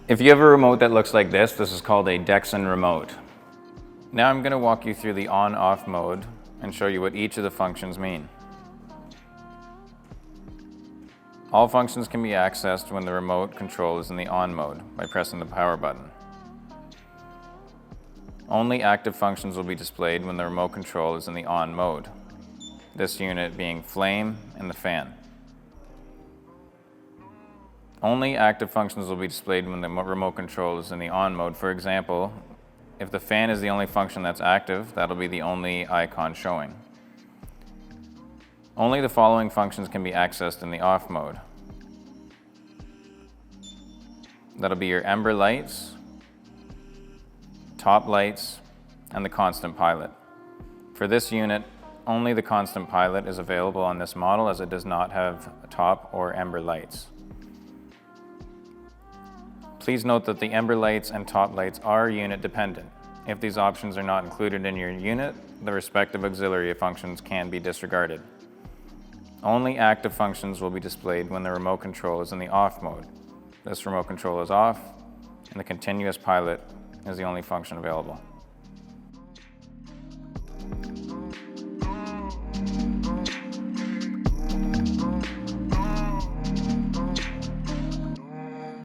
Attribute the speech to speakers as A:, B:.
A: If you have a remote that looks like this is called a Dexen remote. Now I'm going to walk you through the on-off mode and show you what each of the functions mean. All functions can be accessed when the remote control is in the on mode by pressing the power button. Only active functions will be displayed when the remote control is in the on mode, this unit being flame and the fan. Only active functions will be displayed when the remote control is in the on mode. For example, if the fan is the only function that's active, that'll be the only icon showing. Only the following functions can be accessed in the off mode. That'll be your ember lights, top lights, and the constant pilot. For this unit, only the constant pilot is available on this model as it does not have top or ember lights. Please note that the ember lights and top lights are unit dependent. If these options are not included in your unit, the respective auxiliary functions can be disregarded. Only active functions will be displayed when the remote control is in the off mode. This remote control is off, and the continuous pilot is the only function available.